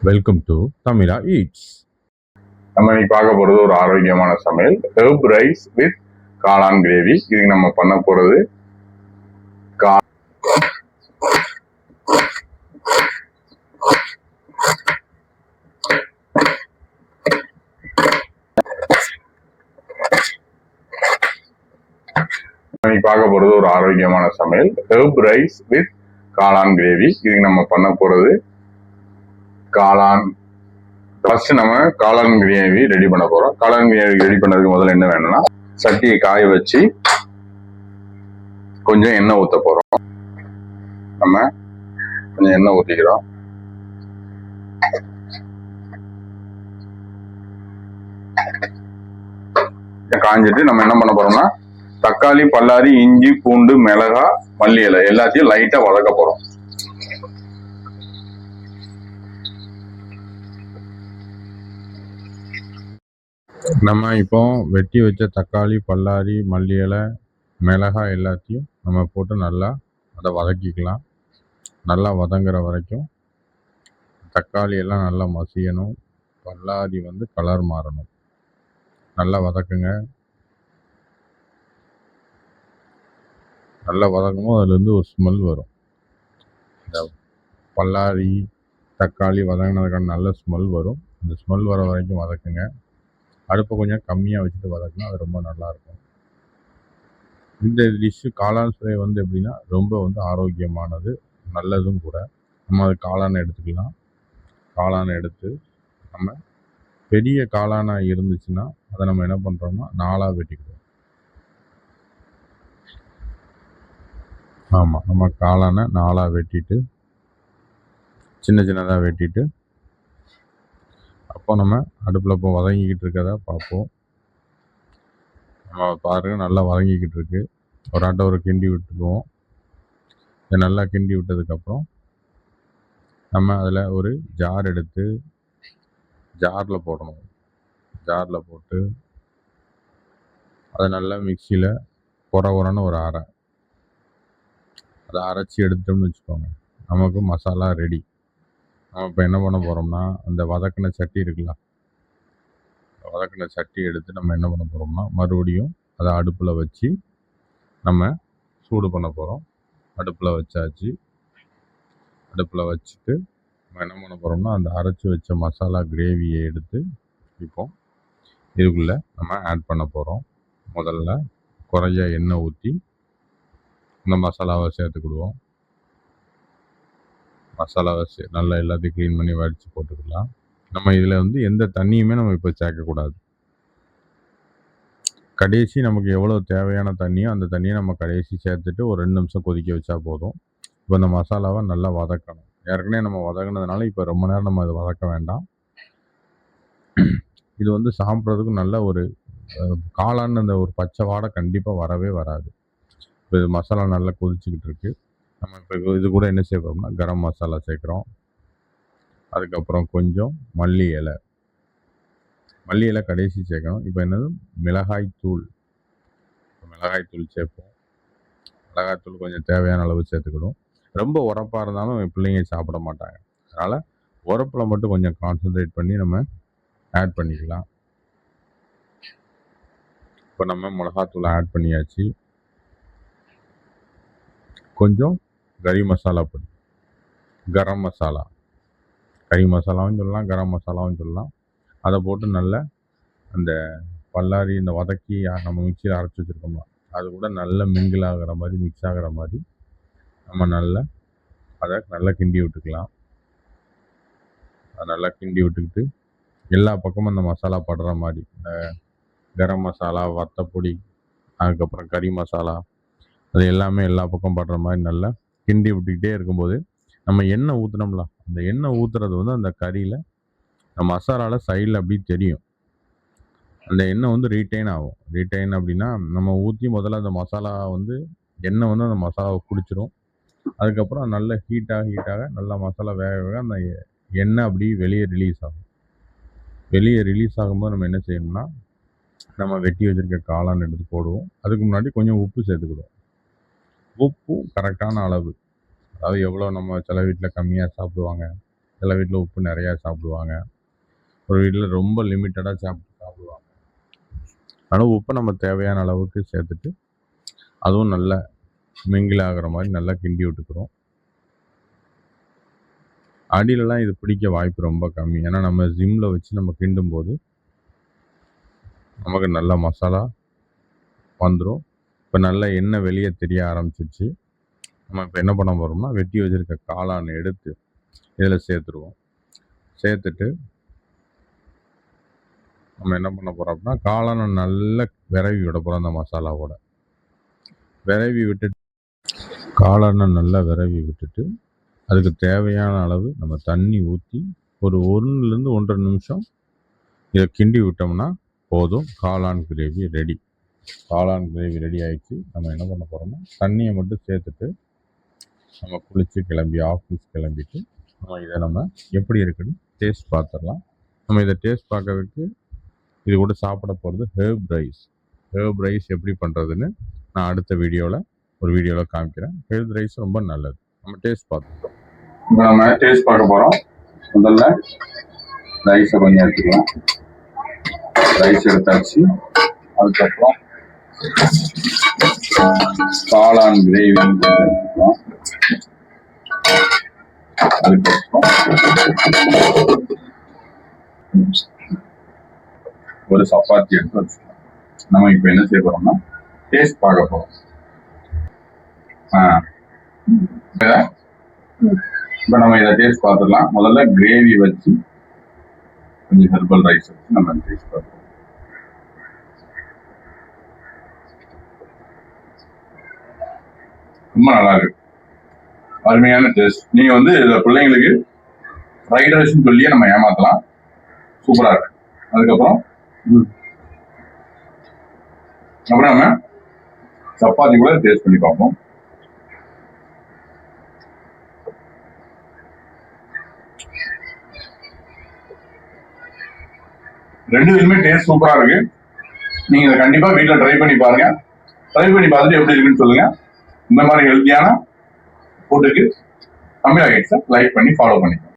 Welcome to Tamizha eats. நம்ம இன்னைக்கு பார்க்க போறது ஒரு ஆரோக்கியமான சமையல், ஹெர்ப் ரைஸ் வித் காளான் கிரேவி. இதுக்கு நம்ம பண்ண போறது ஒரு ஆரோக்கியமான சமையல், ஹெர்ப் ரைஸ் வித் காளான் கிரேவி. இதுக்கு நம்ம பண்ண போறது காளான். ஃபர்ஸ்ட் நம்ம காளான் கிரேவி ரெடி பண்ண போறோம். காளான் கிரேவி ரெடி பண்ணதுக்கு முதல்ல என்ன வேணும்னா, சட்டியை காய வச்சு கொஞ்சம் எண்ணெய் ஊற்ற போறோம். நம்ம கொஞ்சம் எண்ணெய் ஊற்றிக்கிறோம். காஞ்சிட்டு நம்ம என்ன பண்ண போறோம்னா, தக்காளி, பல்லாரி, இஞ்சி, பூண்டு, மிளகா, மல்லி இலை எல்லாத்தையும் லைட்டா வதக்க போறோம். நம்ம இப்போ வெட்டி வச்ச தக்காளி, பல்லாரி, மல்லி இலை, மிளகாய் எல்லாத்தையும் நம்ம போட்டு நல்லா அதை வதக்கிக்கலாம். நல்லா வதங்குற வரைக்கும் தக்காளி எல்லாம் நல்லா மசியணும். பல்லாரி கலர் மாறணும். நல்லா வதக்குங்க. நல்லா வதக்கணும். அதுலேருந்து ஒரு ஸ்மெல் வரும். இந்த பல்லாரி, தக்காளி வதங்கினதுக்கான நல்ல ஸ்மெல் வரும். இந்த ஸ்மெல் வர வரைக்கும் வதக்குங்க. அடுப்பை கொஞ்சம் கம்மியாக வச்சுட்டு வதக்கினா அது ரொம்ப நல்லாயிருக்கும். இந்த டிஷ்ஷு காளான் ஃப்ரை எப்படின்னா ரொம்ப ஆரோக்கியமானது, நல்லதும் கூட. நம்ம அது காளானை எடுத்துக்கலாம். காளானை எடுத்து நம்ம பெரிய காளானாக இருந்துச்சுன்னா அதை நம்ம என்ன பண்ணுறோம்னா 4ஆக வெட்டிக்கிடுவோம். ஆமாம், நம்ம காளானை 4ஆக வெட்டிட்டு சின்ன சின்னதாக வெட்டிட்டு அப்போ நம்ம அடுப்பில் இப்போ வதங்கிக்கிட்டு இருக்கிறத பார்ப்போம். நம்ம பாருங்கள், நல்லா வதங்கிக்கிட்டு இருக்கு. ஒரு கிண்டி விட்டுக்குவோம். இதை நல்லா கிண்டி விட்டதுக்கப்புறம் நம்ம அதில் ஒரு ஜார் எடுத்து ஜாரில் போடணும். ஜாரில் போட்டு அதை நல்லா மிக்சியில் குறன்னு ஒரு அரை அதை அரைச்சி எடுத்துட்டோம்னு வச்சுக்கோங்க, நமக்கு மசாலா ரெடி. நம்ம இப்போ என்ன பண்ண போகிறோம்னா, அந்த வதக்கின சட்டி இருக்குல்ல, வதக்கின சட்டி எடுத்து நம்ம என்ன பண்ண போகிறோம்னா, மறுபடியும் அதை அடுப்பில் வச்சு நம்ம சூடு பண்ண போகிறோம். அடுப்பில் வச்சாச்சு. அடுப்பில் வச்சுட்டு நம்ம என்ன பண்ண போகிறோம்னா, அந்த அரைச்சி வச்ச மசாலா கிரேவியை எடுத்து இப்போ இதுக்குள்ளே நம்ம ஆட் பண்ண போகிறோம். முதல்ல குறைய எண்ணெய் ஊற்றி இந்த மசாலாவை சேர்த்துக்கிடுவோம். மசாலாவை நல்லா எல்லாத்தையும் க்ளீன் பண்ணி வடித்து போட்டுக்கலாம். நம்ம இதில் எந்த தண்ணியுமே நம்ம இப்போ சேர்க்கக்கூடாது. கடைசி நமக்கு எவ்வளோ தேவையான தண்ணியோ அந்த தண்ணியை நம்ம கடைசி சேர்த்துட்டு ஒரு 2 நிமிஷம் கொதிக்க வச்சா போதும். இப்போ இந்த மசாலாவை நல்லா வதக்கணும். ஏற்கனவே நம்ம வதங்கினதுனால இப்போ ரொம்ப நேரம் நம்ம அதை வதக்க வேண்டாம். இது சாப்பிட்றதுக்கு நல்ல ஒரு காளான்னு அந்த ஒரு பச்சை வாடை கண்டிப்பாக வரவே வராது. இப்போ இது மசாலா நல்லா கொதிச்சுக்கிட்டு இருக்கு. நம்ம இப்போ இது கூட என்ன சேர்க்குறோம்னா கரம் மசாலா சேர்க்குறோம். அதுக்கப்புறம் கொஞ்சம் மல்லி இலை கடைசி சேர்க்கணும். இப்போ என்னது, மிளகாய்த்தூள் சேர்ப்போம். மிளகாய்த்தூள் கொஞ்சம் தேவையான அளவு சேர்த்துக்கிடும். ரொம்ப உரப்பாக இருந்தாலும் பிள்ளைங்க சாப்பிட மாட்டாங்க. அதனால் உரப்பில் மட்டும் கொஞ்சம் கான்சன்ட்ரேட் பண்ணி நம்ம ஆட் பண்ணிக்கலாம். இப்போ நம்ம மிளகாத்தூளை ஆட் பண்ணியாச்சு. கொஞ்சம் கறி மசாலா பொடி, கரம் மசாலா, கறி மசாலாவும் சொல்லலாம், கரம் மசாலாவும் சொல்லலாம். அதை போட்டு நல்லா அந்த பல்லாரி இந்த வதக்கி நம்ம மிக்சியில் அரைச்சி வச்சுருக்கோம்னா அது கூட நல்லா மிங்கிள் ஆகிற மாதிரி, மிக்ஸ் ஆகிற மாதிரி நம்ம அதை நல்லா கிண்டி விட்டுக்கலாம். அதை நல்லா கிண்டி விட்டுக்கிட்டு எல்லா பக்கமும் அந்த மசாலா படுற மாதிரி, இந்த கரம் மசாலா, வத்தப்பொடி, அதுக்கப்புறம் கறி மசாலா, அது எல்லாமே எல்லா பக்கம் படுற மாதிரி நல்லா கிண்டி விட்டுக்கிட்டே இருக்கும்போது நம்ம எண்ணெய் ஊற்றினோம்ல, அந்த எண்ணெய் ஊற்றுறது அந்த கறியில் மசாலாவில் சைடில் அப்படி தெரியும். அந்த எண்ணெய் ரீட்டைன் ஆகும். ரீட்டைன் அப்படின்னா நம்ம ஊற்றி முதல்ல அந்த மசாலா எண்ணெய் அந்த மசாலாவை குடிச்சிடும். அதுக்கப்புறம் நல்ல ஹீட்டாக நல்லா மசாலா வேக அந்த எண்ணெய் அப்படி வெளியே ரிலீஸ் ஆகும். வெளியே ரிலீஸ் ஆகும்போது நம்ம என்ன செய்யணும்னா, நம்ம வெட்டி வச்சுருக்க காளான் எடுத்து போடுவோம். அதுக்கு முன்னாடி கொஞ்சம் உப்பு சேர்த்துக்கிடுவோம். உப்பும் கரெக்டான அளவு. அதாவது எவ்வளோ நம்ம சில வீட்டில் கம்மியாக சாப்பிடுவாங்க, சில வீட்டில் உப்பு நிறையா சாப்பிடுவாங்க, ஒரு வீட்டில் ரொம்ப லிமிட்டடாக சாப்பிடுவாங்க. ஆனால் உப்பை நம்ம தேவையான அளவுக்கு சேர்த்துட்டு அதுவும் நல்லா மிங்கில் ஆகிற மாதிரி நல்லா கிண்டி விட்டுக்கிறோம். அடியிலலாம் இது பிடிக்க வாய்ப்பு ரொம்ப கம்மி. ஏன்னா நம்ம ஜிம்மில் வச்சு நம்ம கிண்டும் போது நமக்கு நல்ல மசாலா வந்துடும். இப்போ நல்ல எண்ணெய் வெளியே தெரிய ஆரம்பிச்சிருச்சு. நம்ம இப்போ என்ன பண்ண போகிறோம்னா, வெட்டி வச்சுருக்க காளான் எடுத்து இதில் சேர்த்துருவோம். சேர்த்துட்டு நம்ம என்ன பண்ண போகிறோம் அப்படின்னா, காளானை நல்லா விரவி விட போகிறோம். அந்த மசாலாவோட விரவி விட்டுட்டு காளானை நல்லா விரவி விட்டுட்டு அதுக்கு தேவையான அளவு நம்ம தண்ணி ஊற்றி ஒரு 1லேருந்து 1.5 நிமிஷம் இதை கிண்டி விட்டோம்னா போதும். காளான் கிரேவி ரெடி. காளான் கிரேவி ரெடி ஆகிடுச்சு. நம்ம என்ன பண்ண போகிறோம்னா, தண்ணியை மட்டும் சேர்த்துட்டு நம்ம குளித்து கிளம்பி ஆஃபீஸ் கிளம்பிட்டு நம்ம எப்படி இருக்குன்னு டேஸ்ட் பார்த்துடலாம். நம்ம இதை டேஸ்ட் பார்க்கறதுக்கு இது கூட சாப்பிட போகிறது ஹெர்ப் ரைஸ். ஹெர்ப் ரைஸ் எப்படி பண்ணுறதுன்னு நான் அடுத்த வீடியோவில் காமிக்கிறேன். ஹெர்ப் ரைஸ் ரொம்ப நல்லது. நம்ம டேஸ்ட் பார்த்துட்டோம். இப்போ நம்ம டேஸ்ட் பார்க்க போகிறோம். முதல்ல ரைஸை கொஞ்சம் எடுத்துக்கலாம். ரைஸ் எடுத்தாச்சு. அதுக்கப்புறம் காளான் கிரேவி எடுத்துக்கலாம். அதுக்கப்புறம் ஒரு சப்பாத்தி எடுத்து வச்சுக்கலாம். நம்ம இப்போ என்ன செய்ய போறோம்னா டேஸ்ட் பார்க்க போறோம். இப்போ நம்ம இதை டேஸ்ட் பார்த்துடலாம். முதல்ல கிரேவி வச்சு கொஞ்சம் ஹெர்பல் ரைஸ் வச்சு நம்ம டேஸ்ட் பார்ப்போம். ரொம்ப நல்லா இருக்கு. அருமையான டேஸ்ட். நீங்க வந்து இதை பிள்ளைங்களுக்கு ஃப்ரைட் ரைஸ்ன்னு சொல்லியே நம்ம ஏமாத்தலாம். சூப்பரா இருக்கு. அதுக்கப்புறம் நம்ம சப்பாத்தி கூட டேஸ்ட் பண்ணி பார்ப்போம். ரெண்டு இதுமே டேஸ்ட் சூப்பரா இருக்கு. நீங்க இதை கண்டிப்பா வீட்டில் ட்ரை பண்ணி பாருங்க. ட்ரை பண்ணி பார்த்துட்டு எப்படி இருக்குன்னு சொல்லுங்க. இந்த மாதிரி ஹெல்த்தியான ஃபுட்டுக்கு தமிழ் ஐட்ஸை லைக் பண்ணி ஃபாலோ பண்ணிக்கோங்க.